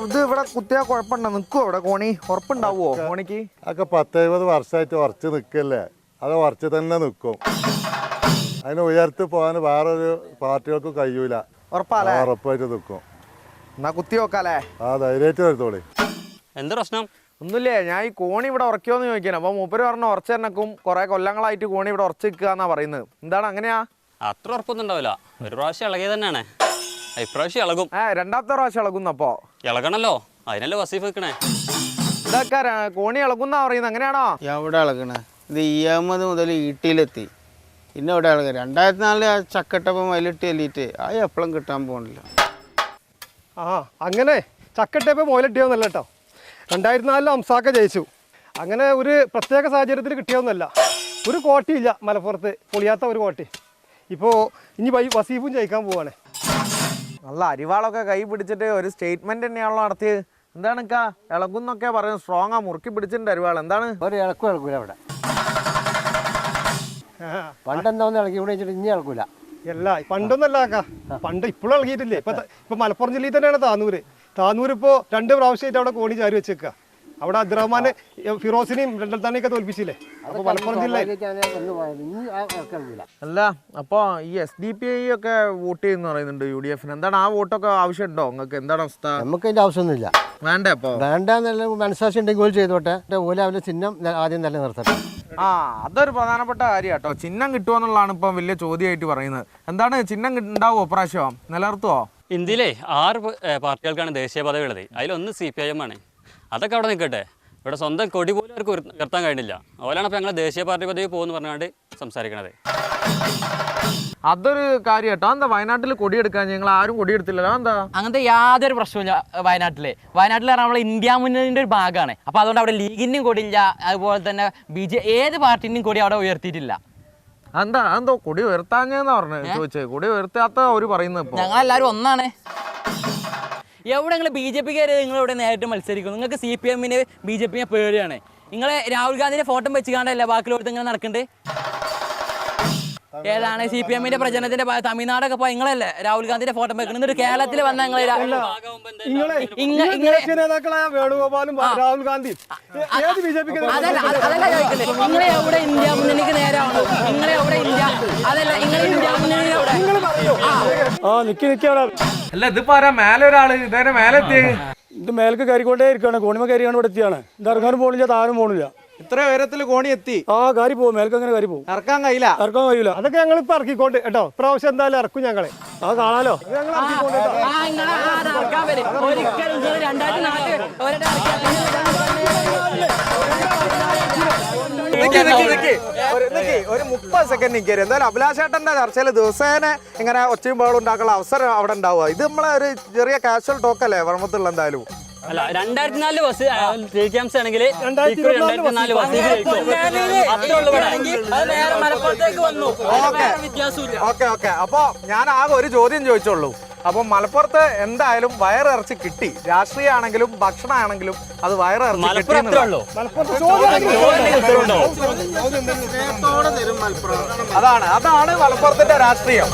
ഇത് ഇവിടെ കുത്തിയാ കുഴപ്പമുണ്ടോ? നിൽക്കുവോ ഇവിടെ കോണി? ഉറപ്പുണ്ടാവുമോ കോണിക്ക്? അതൊക്കെ 10-70 വർഷമായിട്ട് ഉറച്ച് നിൽക്കല്ലേ, അത് ഉറച്ച് തന്നെ നിൽക്കും. അതിന് ഉയർത്തി പോകാൻ വേറൊരു പാർട്ടികൾക്ക് കഴിയൂല. ഉറപ്പാലേ? ഉറപ്പായിട്ട് നിൽക്കും. എന്നാ കുത്തി നോക്കാലേ? ആ ധൈര്യമായിട്ട് വരുത്തോളി. എന്താ പ്രശ്നം? ഒന്നുമില്ലേ, ഞാൻ ഈ കോണി ഇവിടെ ഉറക്കിയോന്ന് ചോദിക്കണം. അപ്പൊ മൂപ്പര് പറഞ്ഞ ഉറച്ചു തന്നെക്കും കുറെ കൊല്ലങ്ങളായിട്ട് കോണി ഇവിടെ ഉറച്ചു നിൽക്കുക എന്നാ പറയുന്നത്. എന്താണ് അങ്ങനെയാ? അത്ര ഉറപ്പൊന്നും ഉണ്ടാവില്ല. ഒരു പ്രാവശ്യം ഇളകിയത് തന്നെയാണ്. ഇപ്രാവശ്യം ഇളകും. രണ്ടാമത്തെ പ്രാവശ്യം ഇളകുന്നപ്പോ ഇളകണല്ലോ, അതിനല്ലേ വസീഫ് വെക്കണേ. ഇതൊക്കെ കോണി ഇളകുന്നാ പറയുന്നത്, അങ്ങനെയാണോ? എവിടെ ഇളകണേ? ഇത് EM മുതൽ ഈട്ടിയിലെത്തി. പിന്നെ ഇവിടെ ഇളക 2004 ആ ചക്കട്ടപ്പം അതിലിട്ട് എല്ലിട്ട് അത് എപ്പോഴും കിട്ടാൻ പോകണില്ല. അങ്ങനെ ചക്കട്ടപ്പം മുതലിട്ടിയൊന്നല്ല കേട്ടോ. 2004 അംസാക്ക ജയിച്ചു. അങ്ങനെ ഒരു പ്രത്യേക സാഹചര്യത്തിൽ കിട്ടിയൊന്നുമല്ല. ഒരു കോട്ടിയില്ല മലപ്പുറത്ത്, പൊളിയാത്ത ഒരു കോട്ടി. ഇപ്പോൾ ഇനി വസീഫും ജയിക്കാൻ പോവാണ്. നല്ല അരിവാളൊക്കെ കൈ പിടിച്ചിട്ട് ഒരു സ്റ്റേറ്റ്മെന്റ് തന്നെയാണല്ലോ നടത്തിയത്. എന്താണ് ഇളകുന്നൊക്കെ പറയുന്നത്? സ്ട്രോങ് ആ, മുറുക്കി പിടിച്ചിട്ടുണ്ട് അരിവാൾ. എന്താണ്? ഒരു ഇളക്കൂല അവിടെ. പണ്ടെന്താന്ന് ഇളക്കി ഇവിടെ വെച്ചിട്ട് ഇനി ഇളക്കൂല. അല്ല പണ്ടൊന്നല്ല ആക്കാ, പണ്ട് ഇപ്പോഴും ഇളകിയിട്ടില്ലേ. ഇപ്പൊ മലപ്പുറം ജില്ലയിൽ തന്നെയാണ് താനൂർ ഇപ്പോൾ 2 പ്രാവശ്യമായിട്ട് അവിടെ കോണി ചാരി വെച്ചേക്കുക. അവിടെ അബ്ദുറഹ്മാനെ ഫിറോസിനെയും രണ്ടാനെയൊക്കെ തോൽപ്പിച്ചില്ലേ. അപ്പൊ മലപ്പുറം ജില്ല അല്ല അപ്പൊ ഈ SDPI ഒക്കെ വോട്ട് ചെയ്യുന്ന പറയുന്നുണ്ട് UDF. എന്താണ് ആ വോട്ടൊക്കെ ആവശ്യമുണ്ടോ നിങ്ങൾക്ക്? എന്താണ് അവസ്ഥ? നമുക്ക് അതിന്റെ ആവശ്യമൊന്നുമില്ല. വേണ്ടേ? അപ്പൊ വേണ്ടെന്നല്ല, മനസ്സാക്ഷി ഉണ്ടെങ്കിൽ ഓല് ചെയ്തോട്ടെ. ഓല അവരുടെ ചിഹ്നം ആദ്യം നിലനിർത്തട്ടെ. അതൊരു പ്രധാനപ്പെട്ട കാര്യം കേട്ടോ. ചിഹ്നം കിട്ടുമെന്നുള്ളതാണ് ഇപ്പം വലിയ ചോദ്യമായിട്ട് പറയുന്നത്. എന്താണ് ചിഹ്നം ഉണ്ടാവുമോ പ്രാവശ്യം? നിലനിർത്തുവോ? ഇന്ത്യയിലെ 6 പാർട്ടികൾക്കാണ് ദേശീയ പദവി ഉള്ളത്. അതിലൊന്ന് CPIM ആണ്. അതൊക്കെ അവിടെ നിൽക്കട്ടെ. ഇവിടെ സ്വന്തം കൊടി പോലും അവർക്ക് ഉയർത്താൻ കഴിഞ്ഞില്ല. അതുപോലെയാണ് അപ്പോൾ ഞങ്ങൾ ദേശീയ പാർട്ടി പദവി പോകുമെന്ന് പറഞ്ഞാണ്ട് സംസാരിക്കണത്. അതൊരു കാര്യം കേട്ടോ. എന്താ വയനാട്ടിൽ കൊടിയെടുക്കാൻ ഞങ്ങൾ ആരും കൊടിയെടുത്തില്ലല്ലോ? എന്താ? അങ്ങനത്തെ യാതൊരു പ്രശ്നമില്ല വയനാട്ടിൽ പറഞ്ഞാൽ നമ്മൾ ഇന്ത്യ മുന്നണിൻ്റെ ഒരു ഭാഗമാണ്. അപ്പോൾ അതുകൊണ്ട് അവിടെ ലീഗിൻ്റെയും കൊടിയില്ല, അതുപോലെ തന്നെ ഏത് പാർട്ടിൻ്റെയും കൊടി അവിടെ ഉയർത്തിയിട്ടില്ല. എന്തോ കൊടി ഉയർത്താഞ്ഞെന്നാ പറഞ്ഞത് ചോദിച്ചത്. കൊടി ഉയർത്താത്ത അവർ പറയുന്നത്. ഇപ്പോൾ ഞങ്ങളെല്ലാവരും ഒന്നാണ്. എവിടെ നിങ്ങൾ BJPക്കാര് നിങ്ങളിവിടെ നേരിട്ട് മത്സരിക്കും? നിങ്ങൾക്ക് CPM-നെ BJP-നെ പേടിയാണ്. നിങ്ങളെ രാഹുൽ ഗാന്ധിയുടെ ഫോട്ടോ വെച്ച് കാണാനല്ലേ ബാക്കിലോട്ട് ഇങ്ങനെ നടക്കണ്ടേ? ഏതാണ് CPM-ന്റെ പ്രചരണത്തിന്റെ തമിഴ്നാടൊക്കെ പോയി നിങ്ങളല്ലേ രാഹുൽ ഗാന്ധിയുടെ ഫോട്ടോ വെക്കണം. കേരളത്തിൽ വന്ന നേതാക്കളായ വേണുഗോപാലും രാഹുൽ ഗാന്ധിയും അതല്ല ചോദിക്കണ്ടേ? നിങ്ങളെ എവിടെ ഇന്ത്യ മുന്നണിക്ക് നേരാണോ? നിങ്ങളെ എവിടെ ഇന്ത്യ? അതല്ല നിങ്ങൾ ഇന്ത്യ മുന്നണി എവിടെ? അല്ല ഇതിപ്പോ ആരാ മേലെ ഒരാള് ഇതേ മേലെ എത്തിയത്? ഇത് മേലേക്ക് കയറിക്കൊണ്ടേ ഇരിക്കുകയാണ്. കോണിമ കയറിയാണ് ഇവിടെ എത്തിയാണ്. ഇത് ഇറങ്ങാനും പോണില്ല, താനും പോണില്ല. ഇത്ര ഉയരത്തിൽ കോണി എത്തി. കാരി പോകും, മേലേക്ക് അങ്ങനെ കാരി പോകും. ഇറക്കാൻ കഴിയില്ല. അതൊക്കെ ഞങ്ങൾ ഇപ്പൊ ഇറക്കിക്കൊണ്ട് കേട്ടോ. പ്രാവശ്യം എന്തായാലും ഇറക്കും ഞങ്ങളെ. കാണാലോ. ഒരു 30 സെക്കൻഡ് നിൽക്കരുത്. എന്തായാലും അഭിലാഷേട്ടന്റെ ചർച്ചയിൽ ദിവസേന ഇങ്ങനെ ഒച്ചയും ബഹളം ഉണ്ടാക്കാനുള്ള അവസരം അവിടെ ഉണ്ടാവുക. ഇത് നമ്മളെ ഒരു ചെറിയ കാഷ്വൽ ടോക്കല്ലേ വർമ്മത്തുള്ള? എന്തായാലും അല്ല 2004 ബസ് ജയിക്കാംസ് ആണെങ്കിൽ 2024 ബസ് ഓക്കെ. അപ്പൊ ഞാൻ ആകെ ഒരു ചോദ്യം ചോദിച്ചോളൂ. അപ്പൊ മലപ്പുറത്ത് എന്തായാലും വയറിറച്ചി കിട്ടി. രാഷ്ട്രീയമാണെങ്കിലും ഭക്ഷണമാണെങ്കിലും അത് വയറിറച്ചി കിട്ടി. അതാണ് മലപ്പുറത്തിന്റെ രാഷ്ട്രീയം.